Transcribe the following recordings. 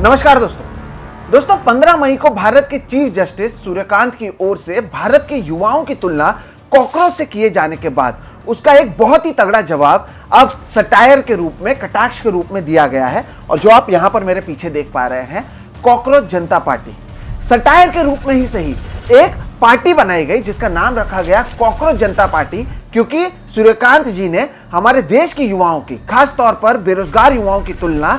नमस्कार दोस्तों 15 मई को भारत के चीफ जस्टिस सूर्यकांत की ओर से भारत के युवाओं की तुलना कॉकरोच से किए जाने के बाद उसका एक बहुत ही तगड़ा जवाब अब सटायर के रूप में, कटाक्ष के रूप में दिया गया है। और जो आप यहां पर मेरे पीछे देख पा रहे हैं, कॉकरोच जनता पार्टी, सटायर के रूप में ही सही एक पार्टी बनाई गई जिसका नाम रखा गया कॉकरोच जनता पार्टी, क्योंकि सूर्यकांत जी ने हमारे देश के युवाओं की, खास तौर पर बेरोजगार युवाओं की तुलना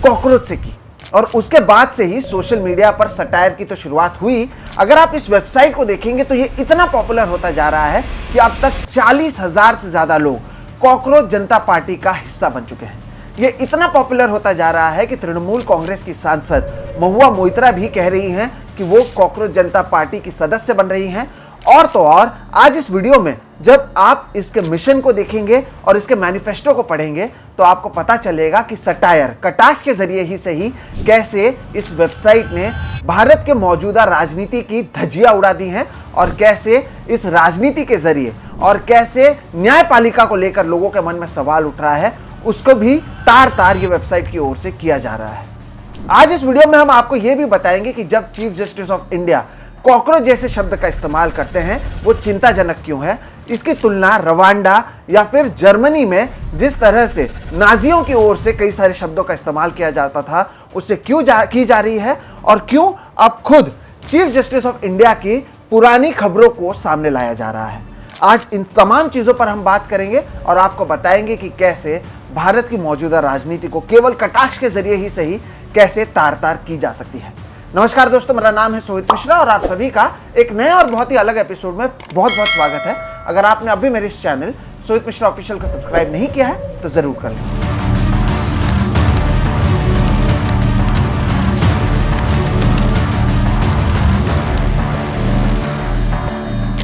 कॉकरोच से की। और उसके बाद से ही सोशल मीडिया पर सटायर की तो शुरुआत हुई। अगर आप इस वेबसाइट को देखेंगे तो ये इतना पॉपुलर होता जा रहा है कि अब तक 40,000 से ज्यादा लोग कॉकरोच जनता पार्टी का हिस्सा बन चुके हैं। ये इतना पॉपुलर होता जा रहा है कि तृणमूल कांग्रेस की सांसद महुआ मोइत्रा भी कह रही हैं कि वो कॉकरोच जनता पार्टी की सदस्य बन रही हैं। और तो और आज इस वीडियो में जब आप इसके मिशन को देखेंगे और इसके मैनिफेस्टो को पढ़ेंगे तो आपको पता चलेगा कि सटायर, कटाक्ष के जरिए ही सही कैसे इस वेबसाइट ने भारत के मौजूदा राजनीति की धज्जियां उड़ा दी हैं और कैसे इस राजनीति के जरिए और कैसे न्यायपालिका को लेकर लोगों के मन में सवाल उठ रहा है, उसको भी तार तार ये वेबसाइट की ओर से किया जा रहा है। आज इस वीडियो में हम आपको यह भी बताएंगे कि जब chief justice of India cockroach जैसे शब्द का इस्तेमाल करते हैं वो चिंताजनक क्यों है। इसकी तुलना रवांडा या फिर जर्मनी में जिस तरह से नाजियों की ओर से कई सारे शब्दों का इस्तेमाल किया जाता था उससे क्यों की जा रही है और क्यों अब खुद चीफ जस्टिस ऑफ इंडिया की पुरानी खबरों को सामने लाया जा रहा है। आज इन तमाम चीजों पर हम बात करेंगे और आपको बताएंगे कि कैसे भारत की मौजूदा राजनीति को केवल कटाक्ष के जरिए ही सही कैसे तार तार की जा सकती है। नमस्कार दोस्तों, मेरा नाम है सोहित मिश्रा और आप सभी का एक नए और बहुत ही अलग एपिसोड में बहुत बहुत स्वागत है। अगर आपने अभी मेरे इस चैनल सोहित मिश्रा ऑफिशियल को सब्सक्राइब नहीं किया है तो जरूर कर लें।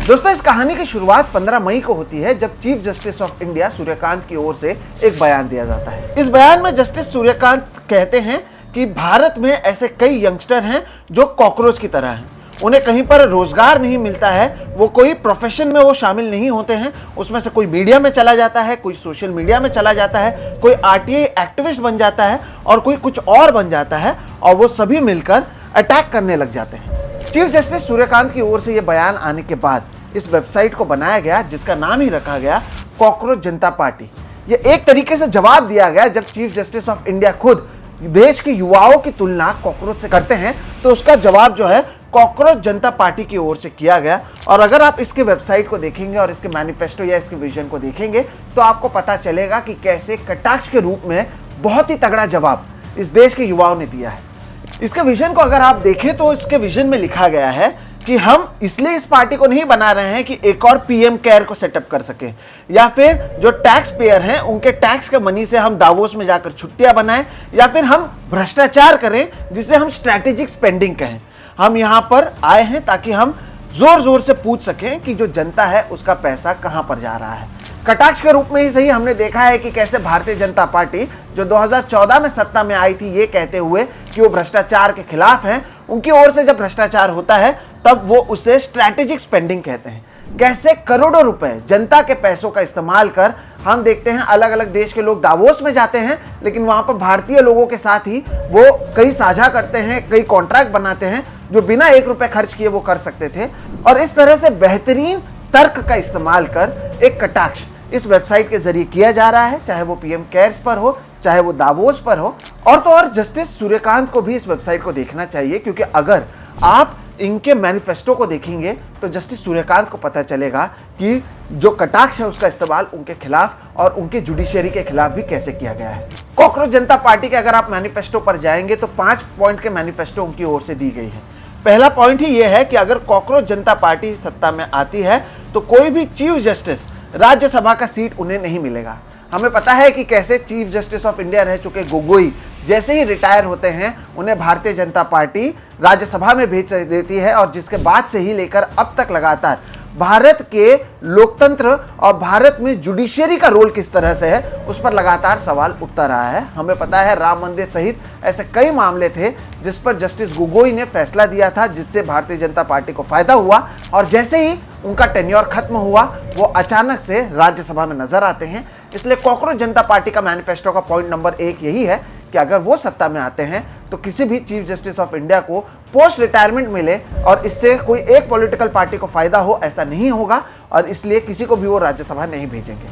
दोस्तों, इस कहानी की शुरुआत 15 मई को होती है जब chief justice of India Suryakant की ओर से एक बयान दिया जाता है। इस बयान में जस्टिस सूर्यकांत कहते हैं कि भारत में ऐसे कई यंगस्टर हैं जो कॉकरोच की तरह हैं, उन्हें कहीं पर रोजगार नहीं मिलता है, वो कोई प्रोफेशन में वो शामिल नहीं होते हैं। उसमें से कोई मीडिया में चला जाता है, कोई सोशल मीडिया में चला जाता है, कोई आरटीआई एक्टिविस्ट बन जाता है और कोई कुछ और बन जाता है और वो सभी मिलकर अटैक करने लग जाते हैं। चीफ जस्टिस सूर्यकांत की ओर से ये बयान आने के बाद इस वेबसाइट को बनाया गया जिसका नाम ही रखा गया कॉकरोच जनता पार्टी। ये एक तरीके से जवाब दिया गया जब चीफ जस्टिस ऑफ इंडिया खुद देश के युवाओं की तुलना कॉकरोच से करते हैं तो उसका जवाब जो है कॉकरोच जनता पार्टी की ओर से किया गया। और अगर आप इसके वेबसाइट को देखेंगे और इसके मैनिफेस्टो या इसके विजन को देखेंगे तो आपको पता चलेगा कि कैसे कटाक्ष के रूप में बहुत ही तगड़ा जवाब इस देश के युवाओं ने दिया है। इसके विजन को अगर आप देखें तो इसके विजन में लिखा गया है कि हम इसलिए इस पार्टी को नहीं बना रहे हैं कि एक और पीएम केयर को सेटअप कर सके या फिर जो टैक्स पेयर हैं उनके टैक्स के मनी से हम दावोस में जाकर छुट्टियां बनाएं या फिर हम भ्रष्टाचार करें जिसे हम स्ट्रैटेजिक स्पेंडिंग कहें। हम यहां पर आए हैं ताकि हम जोर जोर से पूछ सकें कि जो जनता है उसका पैसा कहां पर जा रहा है। कटाक्ष के रूप में ही सही हमने देखा है कि कैसे भारतीय जनता पार्टी जो 2014 में सत्ता में आई थी ये कहते हुए कि वो भ्रष्टाचार के खिलाफ हैं, उनकी ओर से जब भ्रष्टाचार होता है तब वो उसे स्ट्रैटेजिक स्पेंडिंग कहते हैं। कैसे करोड़ों रुपए जनता के पैसों का इस्तेमाल कर हम देखते हैं अलग अलग देश के लोग दावोस में जाते हैं लेकिन वहां पर भारतीय लोगों के साथ ही वो कई साझा करते हैं, कई कॉन्ट्रैक्ट बनाते हैं जो बिना 1 रुपए खर्च किए वो कर सकते थे। और इस तरह से बेहतरीन तर्क का इस्तेमाल कर एक कटाक्ष इस वेबसाइट के जरिए किया जा रहा है, चाहे वो पीएम केयर्स पर हो, चाहे वो दावोस पर हो। और तो और जस्टिस सूर्यकांत को भी इस वेबसाइट को देखना चाहिए क्योंकि अगर आप इनके मैनिफेस्टो को देखेंगे तो जस्टिस सूर्यकांत को पता चलेगा कि जो कटाक्ष है उसका इस्तेमाल उनके खिलाफ और उनके जुडिशरी के खिलाफ भी कैसे किया गया है। कॉकरोच जनता पार्टी के अगर आप मैनिफेस्टो पर जाएंगे तो 5 पॉइंट के मैनिफेस्टो उनकी ओर से दी गई है। पहला पॉइंट ही यह है कि अगर कॉकरोच जनता पार्टी सत्ता में आती है तो कोई भी चीफ जस्टिस राज्यसभा का सीट उन्हें नहीं मिलेगा। हमें पता है कि कैसे चीफ जस्टिस ऑफ इंडिया रह चुके गोगोई जैसे ही रिटायर होते हैं उन्हें भारतीय जनता पार्टी राज्यसभा में भेज देती है और जिसके बाद से ही लेकर अब तक लगातार भारत के लोकतंत्र और भारत में जुडिशरी का रोल किस तरह से है उस पर लगातार सवाल उठता रहा है। हमें पता है राम मंदिर सहित ऐसे कई मामले थे जिस पर जस्टिस गोगोई ने फैसला दिया था जिससे भारतीय जनता पार्टी को फायदा हुआ और जैसे ही उनका टेन्योर खत्म हुआ वो अचानक से राज्यसभा में नजर आते हैं। इसलिए कॉकरोच जनता पार्टी का मैनिफेस्टो का पॉइंट नंबर 1 यही है कि कि अगर वो सत्ता में आते हैं तो किसी भी चीफ जस्टिस ऑफ इंडिया को पोस्ट रिटायरमेंट मिले और इससे कोई एक पॉलिटिकल पार्टी को फायदा हो, ऐसा नहीं होगा और इसलिए किसी को भी वो राज्यसभा नहीं भेजेंगे।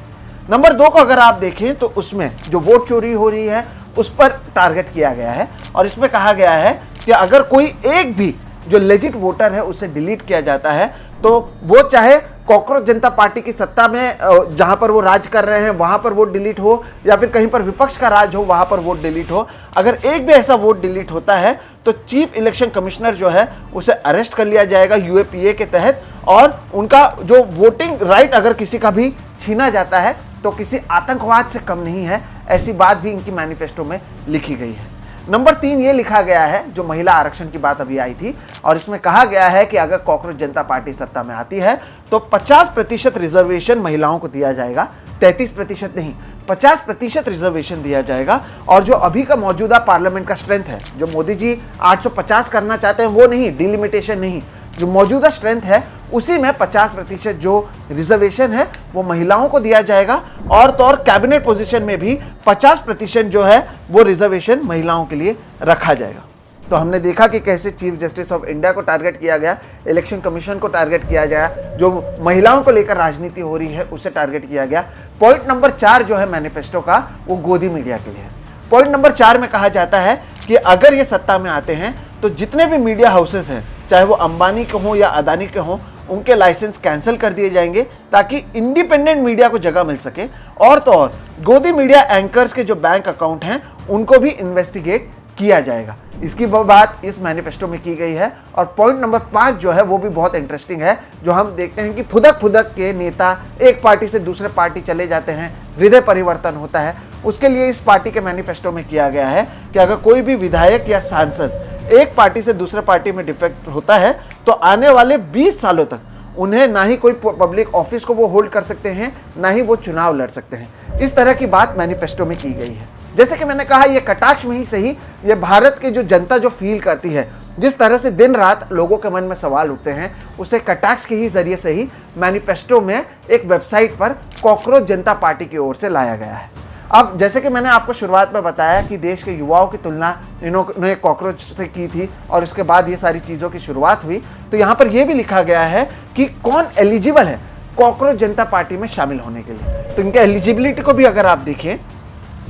नंबर 2 को अगर आप देखें तो उसमें जो वोट चोरी हो रही है उस पर टारगेट किया गया है और इसमें कहा गया है कि अगर कोई एक भी जो लेजिट वोटर है उसे डिलीट किया जाता है तो वो चाहे कॉकरोच जनता पार्टी की सत्ता में जहां पर वो राज कर रहे हैं वहां पर वोट डिलीट हो या फिर कहीं पर विपक्ष का राज हो वहां पर वोट डिलीट हो, अगर एक भी ऐसा वोट डिलीट होता है तो चीफ इलेक्शन कमिश्नर जो है उसे अरेस्ट कर लिया जाएगा यूएपीए के तहत और उनका जो वोटिंग राइट अगर किसी का भी छीना जाता है तो किसी आतंकवाद से कम नहीं है, ऐसी बात भी इनकी मैनिफेस्टो में लिखी गई है। नंबर 3 ये लिखा गया है, जो महिला आरक्षण की बात अभी आई थी और इसमें कहा गया है कि अगर कॉकरोच जनता पार्टी सत्ता में आती है तो 50% रिजर्वेशन महिलाओं को दिया जाएगा, 33% नहीं 50% रिजर्वेशन दिया जाएगा। और जो अभी का मौजूदा पार्लियामेंट का स्ट्रेंथ है, जो मोदी जी 850 करना चाहते हैं वो नहीं, डिलिमिटेशन नहीं, जो मौजूदा स्ट्रेंथ है उसी में 50% जो रिजर्वेशन है वो महिलाओं को दिया जाएगा और तो और कैबिनेट पोजीशन में भी 50% जो है वो रिजर्वेशन महिलाओं के लिए रखा जाएगा। तो हमने देखा कि कैसे चीफ जस्टिस ऑफ इंडिया को टारगेट किया गया, इलेक्शन कमीशन को टारगेट किया गया, जो महिलाओं को लेकर राजनीति हो रही है उसे टारगेट किया गया। पॉइंट नंबर 4 जो है मैनिफेस्टो का वो गोदी मीडिया के लिए है। पॉइंट नंबर 4 में कहा जाता है कि अगर ये सत्ता में आते हैं तो जितने भी मीडिया हाउसेस हैं, चाहे वो अंबानी के हों या अदानी के हों, उनके लाइसेंस कैंसिल कर दिए जाएंगे ताकि इंडिपेंडेंट मीडिया को जगह मिल सके। और तो और गोदी मीडिया एंकर्स के जो बैंक अकाउंट हैं उनको भी इन्वेस्टिगेट किया जाएगा। इसकी बात इस मैनिफेस्टो में की गई है। और पॉइंट नंबर 5 जो है वो भी बहुत इंटरेस्टिंग है, जो हम देखते हैं कि फुदक फुदक के नेता एक पार्टी से दूसरे पार्टी चले जाते हैं, हृदय परिवर्तन होता है। उसके लिए इस पार्टी के मैनिफेस्टो में किया गया है कि अगर कोई भी विधायक या सांसद एक पार्टी से दूसरे पार्टी में डिफेक्ट होता है तो आने वाले 20 सालों तक उन्हें ना ही कोई पब्लिक ऑफिस को वो होल्ड कर सकते हैं, ना ही वो चुनाव लड़ सकते हैं। इस तरह की बात मैनिफेस्टो में की गई है। जैसे कि मैंने कहा, ये कटाक्ष में ही सही, ये भारत की जो जनता जो फील करती है, जिस तरह से दिन रात लोगों के मन में सवाल उठते हैं, उसे कटाक्ष के ही जरिए से ही मैनिफेस्टो में एक वेबसाइट पर कॉकरोच जनता पार्टी की ओर से लाया गया है। अब जैसे कि मैंने आपको शुरुआत में बताया कि देश के युवाओं की तुलना इन्होंने कॉकरोच से की थी और इसके बाद ये सारी चीज़ों की शुरुआत हुई, तो यहाँ पर यह भी लिखा गया है कि कौन एलिजिबल है कॉकरोच जनता पार्टी में शामिल होने के लिए। तो इनके एलिजिबिलिटी को भी अगर आप देखें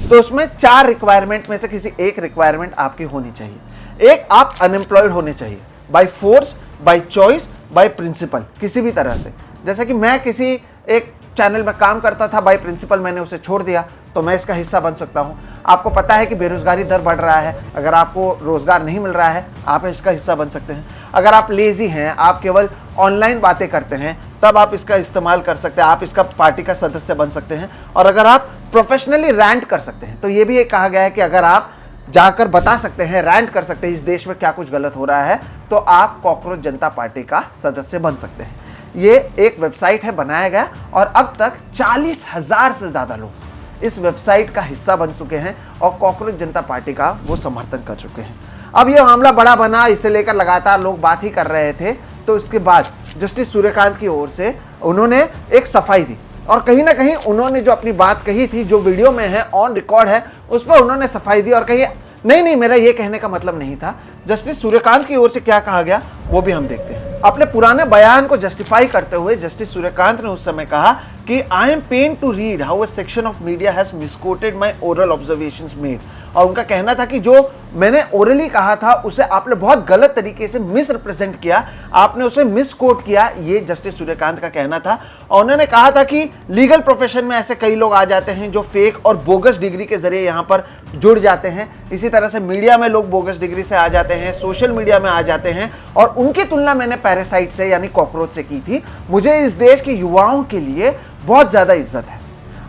तो उसमें 4 रिक्वायरमेंट में से किसी एक रिक्वायरमेंट आपकी होनी चाहिए। एक, आप अनएम्प्लॉयड होने चाहिए, by force, by choice, by principle, किसी भी तरह से। जैसे कि मैं किसी एक चैनल में काम करता था, बाय प्रिंसिपल मैंने उसे छोड़ दिया तो मैं इसका हिस्सा बन सकता हूं। आपको पता है कि बेरोजगारी दर बढ़ रहा है, अगर आपको रोजगार नहीं मिल रहा है आप इसका हिस्सा बन सकते हैं। अगर आप लेजी हैं, आप केवल ऑनलाइन बातें करते हैं, तब आप इसका इस्तेमाल कर सकते हैं, आप इसका पार्टी का सदस्य बन सकते हैं। और अगर आप प्रोफेशनली रैंट कर सकते हैं, तो ये भी एक कहा गया है कि अगर आप जाकर बता सकते हैं, रैंट कर सकते हैं इस देश में क्या कुछ गलत हो रहा है, तो आप कॉकरोच जनता पार्टी का सदस्य बन सकते हैं। ये एक वेबसाइट है, बनाया गया और अब तक 40,000 से ज़्यादा लोग इस वेबसाइट का हिस्सा बन चुके हैं और कॉकरोच जनता पार्टी का वो समर्थन कर चुके हैं। अब ये मामला बड़ा बना, इसे लेकर लगातार लोग बात ही कर रहे थे। तो इसके बाद जस्टिस सूर्यकांत की ओर से उन्होंने एक सफाई दी और कहीं ना कहीं उन्होंने जो अपनी बात कही थी, जो वीडियो में है, ऑन रिकॉर्ड है, उस पर उन्होंने सफाई दी और कही नहीं, मेरा ये कहने का मतलब नहीं था। जस्टिस सूर्यकांत की ओर से क्या कहा गया वो भी हम देखते हैं। अपने पुराने बयान को जस्टिफाई करते हुए जस्टिस सूर्यकांत ने उस समय कहा कि I am pain to read how a section of media has misquoted my oral observations made. और उनका कहना था कि जो मैंने ओरली कहा था उसे आपने बहुत गलत तरीके से मिस रिप्रेजेंट किया, आपने उसे मिसकोट किया, ये जस्टिस सूर्यकांत का कहना था। और उन्होंने कहा था कि लीगल प्रोफेशन में ऐसे कई लोग आ जाते हैं जो फेक और बोगस डिग्री के जरिए यहाँ पर जुड़ जाते हैं। इसी तरह से मीडिया में लोग बोगस डिग्री से आ जाते हैं, सोशल मीडिया में आ जाते हैं, और उनकी तुलना मैंने पैरासाइट से यानी कॉकरोच से की थी। मुझे इस देश के युवाओं के लिए बहुत ज्यादा इज्जत है।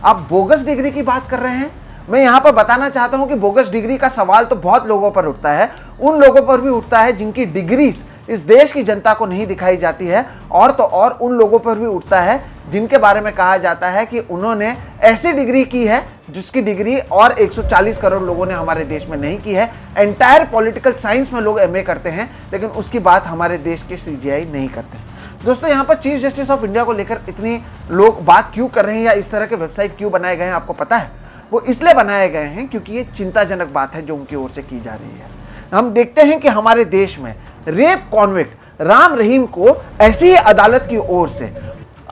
आप बोगस डिग्री की बात कर रहे हैं, मैं यहां पर बताना चाहता हूं कि बोगस डिग्री का सवाल तो बहुत लोगों पर उठता है, उन लोगों पर भी उठता है जिनकी डिग्रीज इस देश की जनता को नहीं दिखाई जाती है, और तो और उन लोगों पर भी उठता है जिनके बारे में कहा जाता है कि उन्होंने ऐसी डिग्री की है जिसकी डिग्री और 140 करोड़ लोगों ने हमारे देश में नहीं की है। एंटायर पॉलिटिकल साइंस में लोग एमए करते हैं, लेकिन उसकी बात हमारे देश के सीजीआई नहीं करते। दोस्तों, यहाँ पर चीफ जस्टिस ऑफ इंडिया को लेकर इतनी लोग बात क्यों कर रहे हैं या इस तरह के वेबसाइट क्यों बनाए गए हैं, आपको पता है? वो इसलिए बनाए गए हैं क्योंकि ये चिंताजनक बात है जो उनकी ओर से की जा रही है। हम देखते हैं कि हमारे देश में रेप कॉन्विक्ट राम रहीम को ऐसी ही अदालत की ओर से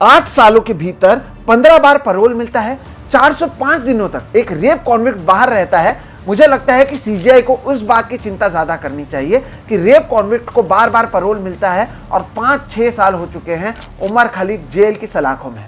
8 सालों के भीतर 15 बार पैरोल मिलता है, 405 दिनों तक एक रेप कॉन्विक्ट बाहर रहता है। मुझे लगता है कि सीजीआई को उस बात की चिंता ज्यादा करनी चाहिए कि रेप कॉन्विक्ट को बार बार पैरोल मिलता है और 5-6 साल हो चुके हैं उमर खालिद जेल की सलाखों में।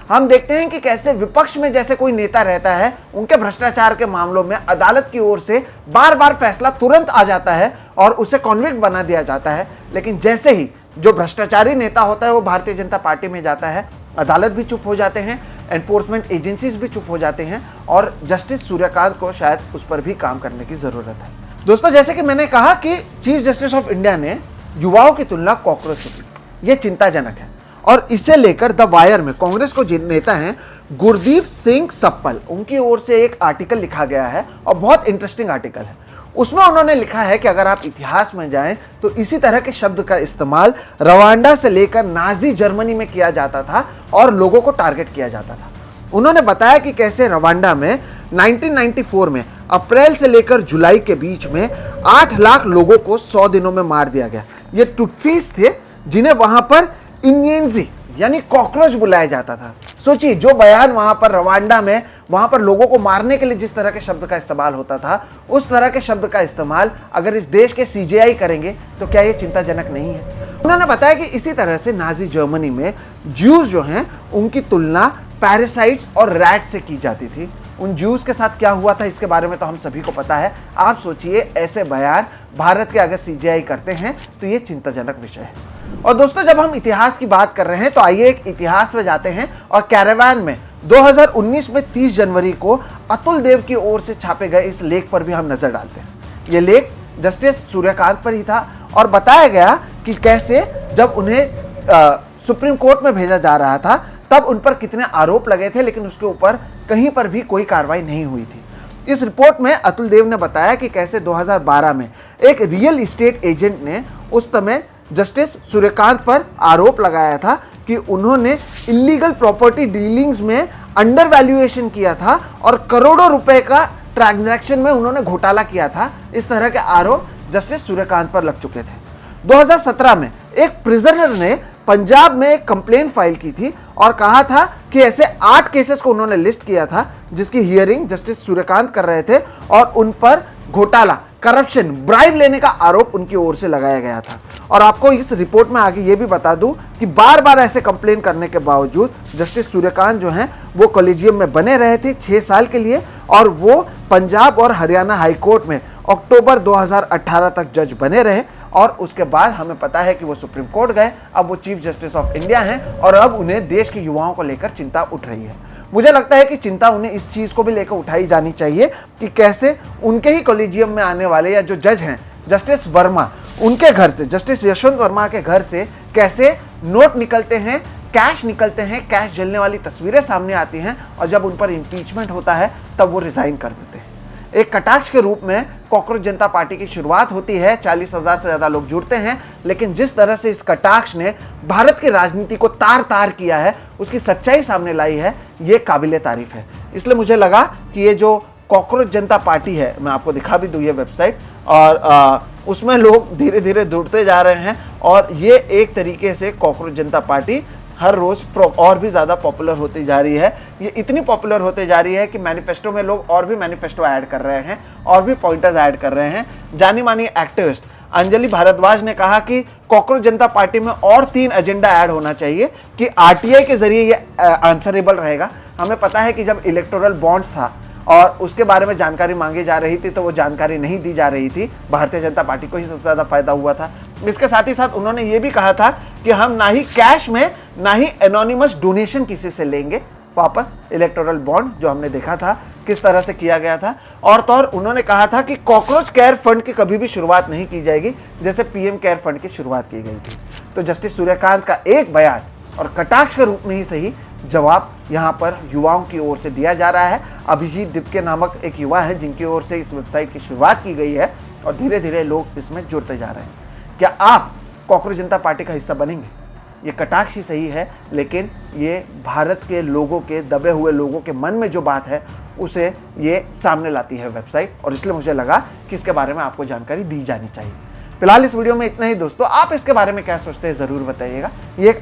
हम देखते हैं कि कैसे विपक्ष में जैसे कोई नेता रहता है, उनके भ्रष्टाचार के मामलों में अदालत की ओर से बार बार फैसला तुरंत आ जाता है और उसे कॉन्विक्ट बना दिया जाता है, लेकिन जैसे ही जो भ्रष्टाचारी नेता होता है वो भारतीय जनता पार्टी में जाता है, अदालत भी चुप हो जाते हैं, एनफोर्समेंट एजेंसीज भी चुप हो जाते हैं और जस्टिस सूर्यकांत को शायद उस पर भी काम करने की जरूरत है। दोस्तों, जैसे कि मैंने कहा कि चीफ जस्टिस ऑफ इंडिया ने युवाओं की तुलना कॉकरोच से की, यह चिंताजनक है और इसे लेकर द वायर में कांग्रेस को जिन नेता हैं गुरदीप सिंह सप्पल, उनकी ओर से एक आर्टिकल लिखा गया है और बहुत इंटरेस्टिंग आर्टिकल है। उसमें उन्होंने लिखा है कि अगर आप इतिहास में जाएं तो इसी तरह के शब्द का इस्तेमाल रवांडा से लेकर नाजी जर्मनी में किया जाता था और लोगों को टारगेट किया जाता था। उन्होंने बताया कि कैसे रवांडा में 1994 में अप्रैल से लेकर जुलाई के बीच में 8 लाख लोगों को 100 दिनों में मार दिया गया। ये टुट्सीस थे जिन्हें वहां पर इंयेंजी यानी कॉकरोच बुलाया जाता था। सोचिए, जो बयान वहां पर रवांडा में वहां पर लोगों को मारने के लिए जिस तरह के शब्द का इस्तेमाल होता था, उस तरह के शब्द का इस्तेमाल अगर इस देश के सीजीआई करेंगे तो क्या ये चिंताजनक नहीं है? उन्होंने बताया कि इसी तरह से नाजी जर्मनी में ज्यूज जो हैं उनकी तुलना पैरासाइट्स और रैट से की जाती थी। उन ज्यूज के साथ क्या हुआ था इसके बारे में तो हम सभी को पता है। आप सोचिए, ऐसे बयान भारत के अगर सीजीआई करते हैं तो ये चिंताजनक विषय है। और दोस्तों, जब हम इतिहास की बात कर रहे हैं तो आइए एक इतिहास में जाते हैं और कैरावान में 2019 में 30 जनवरी को अतुल देव की ओर से छापे गए इस लेख पर भी हम नजर डालते हैं। ये लेख जस्टिस सूर्यकांत पर ही था और बताया गया कि कैसे जब उन्हें सुप्रीम कोर्ट में भेजा जा रहा था तब उन पर कितने आरोप लगे थे, लेकिन उसके ऊपर कहीं पर भी कोई कार्रवाई नहीं हुई थी। इस रिपोर्ट में अतुल देव ने बताया कि कैसे 2012 में एक रियल एस्टेट एजेंट ने उस समय जस्टिस सूर्यकांत पर आरोप लगाया था कि उन्होंने इलीगल प्रॉपर्टी डीलिंग्स में अंडर वैल्यूएशन किया था और करोड़ों रुपए का ट्रांजैक्शन में उन्होंने घोटाला किया था। इस तरह के आरोप जस्टिस सूर्यकांत पर लग चुके थे। 2017 में एक प्रिजनर ने पंजाब में एक कंप्लेंट फाइल की थी और कहा था कि ऐसे 8 केसेस को उन्होंने लिस्ट किया था जिसकी हियरिंग जस्टिस सूर्यकांत कर रहे थे और उन पर घोटाला, करप्शन, ब्राइब लेने का आरोप उनकी ओर से लगाया गया था। और आपको इस रिपोर्ट में आगे ये भी बता दूं कि बार बार ऐसे कंप्लेन करने के बावजूद जस्टिस सूर्यकांत जो हैं वो कॉलेजियम में बने रहे थे 6 साल के लिए और वो पंजाब और हरियाणा हाई कोर्ट में अक्टूबर 2018 तक जज बने रहे और उसके बाद हमें पता है कि वो सुप्रीम कोर्ट गए। अब वो चीफ जस्टिस ऑफ इंडिया हैं और अब उन्हें देश के युवाओं को लेकर चिंता उठ रही है। मुझे लगता है कि चिंता उन्हें इस चीज को भी लेकर उठाई जानी चाहिए कि कैसे उनके ही कॉलेजियम में आने वाले या जो जज हैं जस्टिस वर्मा, उनके घर से, जस्टिस यशवंत वर्मा के घर से कैसे नोट निकलते हैं, कैश निकलते हैं, कैश जलने वाली तस्वीरें सामने आती हैं और जब उन पर इम्पीचमेंट होता है तब वो रिजाइन कर देते हैं। एक कटाक्ष के रूप में कॉकरोच जनता पार्टी की शुरुआत होती है, 40,000 से ज्यादा लोग जुड़ते हैं, लेकिन जिस तरह से इस कटाक्ष ने भारत की राजनीति को तार तार किया है, उसकी सच्चाई सामने लाई है, ये काबिले तारीफ है। इसलिए मुझे लगा कि ये जो कॉकरोच जनता पार्टी है, मैं आपको दिखा भी दूं ये वेबसाइट, और उसमें लोग धीरे धीरे जुड़ते जा रहे हैं और ये एक तरीके से कॉकरोच जनता पार्टी हर रोज और भी ज़्यादा पॉपुलर होती जा रही है। ये इतनी पॉपुलर होते जा रही है कि मैनिफेस्टो में लोग और भी मैनिफेस्टो ऐड कर रहे हैं और भी पॉइंटर्स ऐड कर रहे हैं। जानी मानी एक्टिविस्ट अंजलि भारद्वाज ने कहा कि कॉकरोच जनता पार्टी में और 3 एजेंडा ऐड होना चाहिए कि आरटीआई के जरिए ये आंसरेबल रहेगा। हमें पता है कि जब इलेक्टोरल बॉन्ड्स था और उसके बारे में जानकारी मांगी जा रही थी तो वो जानकारी नहीं दी जा रही थी, भारतीय जनता पार्टी को ही सबसे ज़्यादा फायदा हुआ था। इसके साथ ही साथ उन्होंने ये भी कहा था कि हम ना ही कैश में ना ही एनोनिमस डोनेशन किसी से लेंगे वापस। इलेक्टोरल बॉन्ड जो हमने देखा था किस तरह से किया गया था, और तो और उन्होंने कहा था कि कॉकरोच केयर फंड की कभी भी शुरुआत नहीं की जाएगी जैसे पीएम केयर फंड की शुरुआत की गई थी। तो जस्टिस सूर्यकांत का एक बयान और कटाक्ष के रूप में ही सही जवाब यहाँ पर युवाओं की ओर से दिया जा रहा है। अभिजीत दिपके नामक एक युवा है जिनकी ओर से इस वेबसाइट की शुरुआत की गई है और धीरे धीरे लोग इसमें जुड़ते जा रहे हैं। क्या आप कॉकरोच जनता पार्टी का हिस्सा बनेंगे? ये कटाक्ष ही सही है, लेकिन ये भारत के लोगों के, दबे हुए लोगों के मन में जो बात है उसे ये सामने लाती है वेबसाइट, और इसलिए मुझे लगा कि इसके बारे में आपको जानकारी दी जानी चाहिए। फिलहाल इस वीडियो में इतना ही दोस्तों। आप इसके बारे में क्या सोचते हैं ज़रूर बताइएगा। ये एक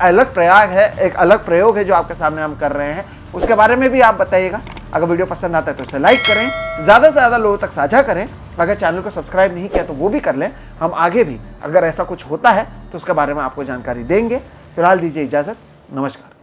अलग प्रयोग है जो आपके सामने हम कर रहे हैं, उसके बारे में भी आप बताइएगा। अगर वीडियो पसंद आता है तो इसे लाइक करें, ज़्यादा से ज़्यादा लोगों तक साझा करें। अगर चैनल को सब्सक्राइब नहीं किया तो वो भी कर लें। हम आगे भी अगर ऐसा कुछ होता है तो उसके बारे में आपको जानकारी देंगे। फिलहाल दीजिए इजाज़त, नमस्कार।